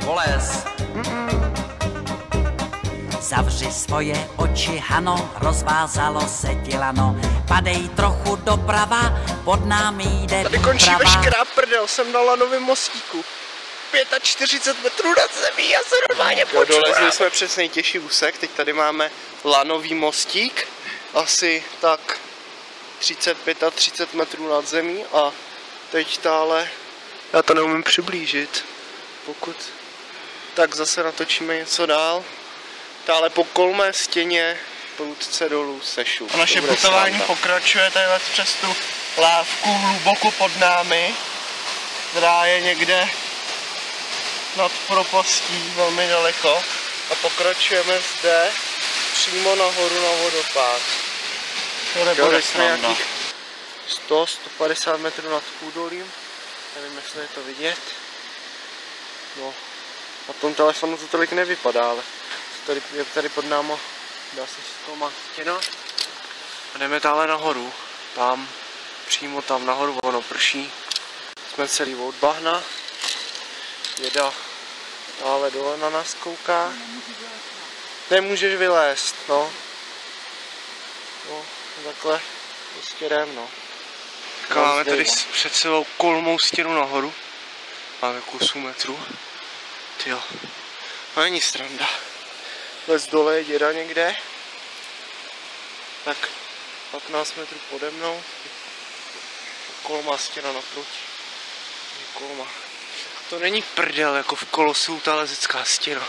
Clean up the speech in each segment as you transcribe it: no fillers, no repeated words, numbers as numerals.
Voles. Zavři svoje oči, Hano, rozvázalo se ti lano. Padej trochu doprava, pod námi jde tady končí veškerá prdel, jsem na lanovém mostíku. 45 metrů nad zemí, já se normálně počurám. Dolezli jsme přes nejtěžší úsek, teď tady máme lanový mostík, asi tak 30 metrů nad zemí a teď tále, já to neumím přiblížit, pokud tak zase natočíme něco dál. Tále po kolmé stěně prudce dolů sešu. A naše putování pokračuje tady přes tu lávku hluboko pod námi, která je někde nad propastí velmi daleko a pokračujeme zde přímo nahoru na vodopád. To nebude snadno. 100-150 metrů nad údolím, nevím, jestli je to vidět. No, na tom telefonu to tolik nevypadá, ale je tady pod náma, dá se zkoumat stěna. A jdeme dále nahoru, tam, přímo tam nahoru, ono prší. Jsme celý od bahna, Děda dále dole na nás kouká. Nemůžeš vylézt, no. No, takhle prostě jdem, no. Máme tady před sebou kolmou stěnu nahoru. Máme kusu metru. Tyjo, to není sranda. Les dole je děda někde. Tak 15 metrů pode mnou. Kolmá stěna naproti. Kolma. To není prdel jako v Kolosu, ta lezecká stěna.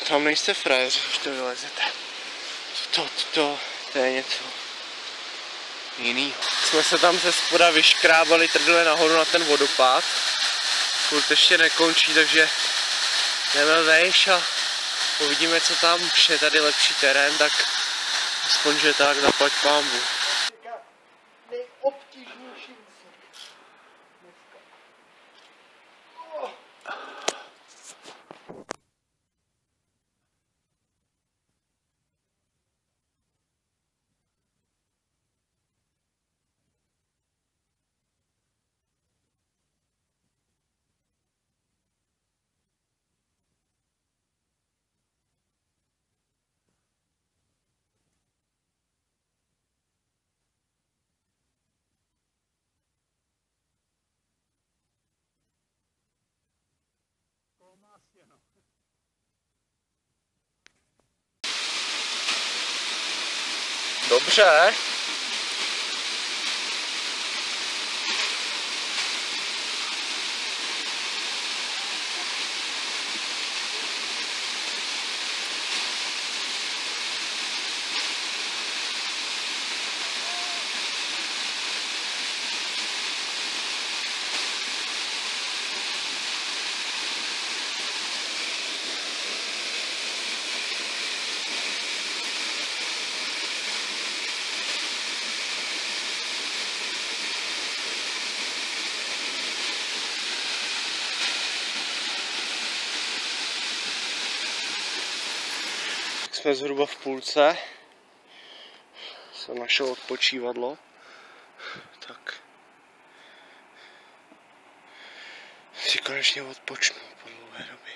Tam nejste frajeři, když to vylezete. To je něco jinýho. Jsme se tam ze spoda vyškrábali trdle nahoru na ten vodopád. Furt ještě nekončí, takže jdeme vejš a uvidíme, co tam. Už je tady lepší terén, tak aspoň, že tak, zaplať pánbu. Nejobtížnější úsek dneska. Dobře. Jsme zhruba v půlce, jsem našel odpočívadlo, tak si konečně odpočnu po dlouhé době.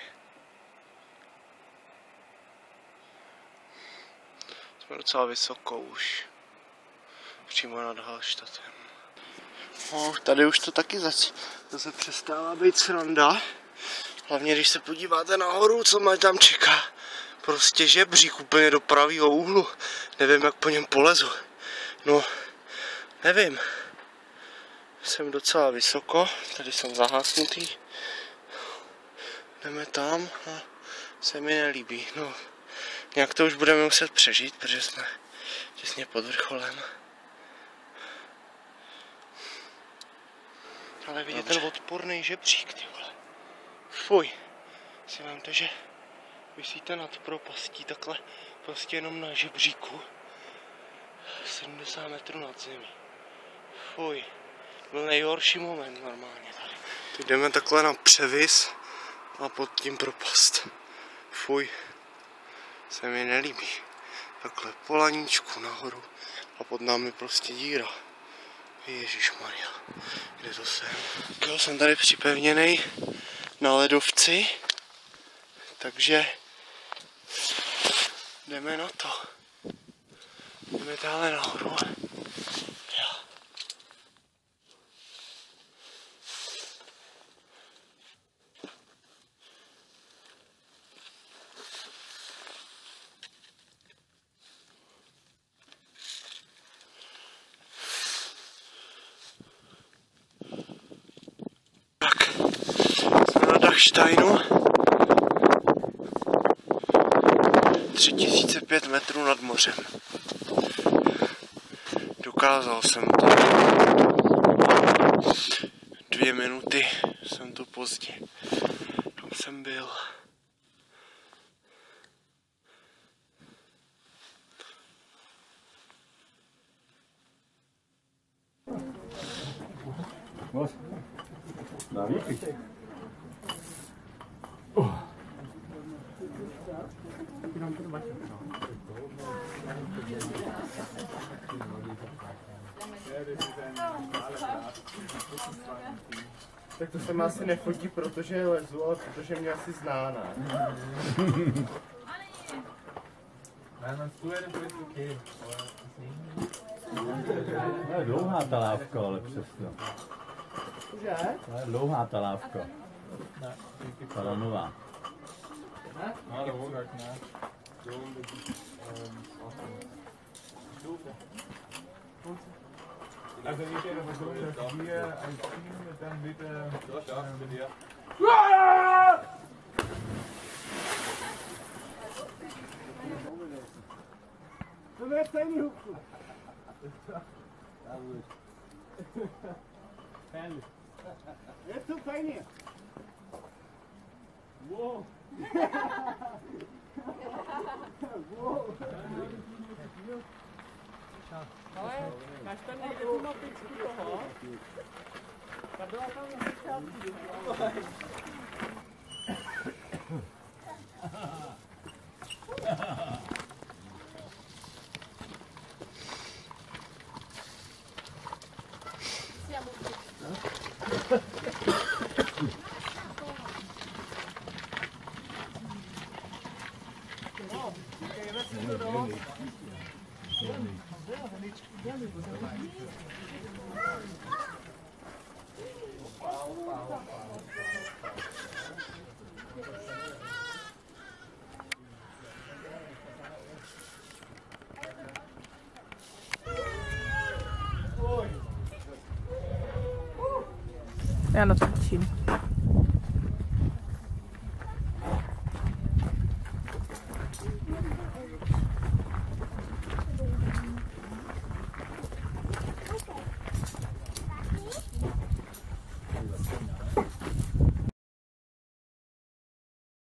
Jsme docela vysoko už, přímo nad Hallštatem. No, tady už to taky zase přestává být sranda, hlavně když se podíváte nahoru, co mě tam čeká. Prostě žebřík úplně do pravýho úhlu. Nevím, jak po něm polezu. No, nevím. Jsem docela vysoko, tady jsem zahasnutý. Jdeme tam a se mi nelíbí. No, nějak to už budeme muset přežít, protože jsme těsně pod vrcholem. Ale vidět ten odporný žebřík, ty vole. Fuj. Si vám to, že vysíte nad propastí, takhle prostě jenom na žebříku 70 metrů nad zemí. Fuj, byl nejhorší moment normálně tady. Teď jdeme takhle na převis a pod tím propast. Fuj, se mi nelíbí. Takhle po laníčku nahoru a pod námi prostě díra. Ježišmarja, kde to jsem? Jo, jsem tady připevněnej na ledovci. Takže jdeme na to. Jdeme dále nahoru. Tak, jsme na Dachsteinu. 3005 metrů nad mořem. Dokázal jsem to. 2 minuty jsem to pozdě. Tam jsem byl. Tak to se mi asi nefotí, protože lezu, ale protože mě asi zná, ne? To je dlouhá ta lávka, ale přesto. Cože? To je dlouhá ta lávka. Ta lanová. Also nicht der Person, dass wir als Team dann bitte mit dir. To je stejný hubku. Je to fajně. Wow. Ale máš tam někde tu mapičku toho? Ta byla tam na začátku. Já na to těším.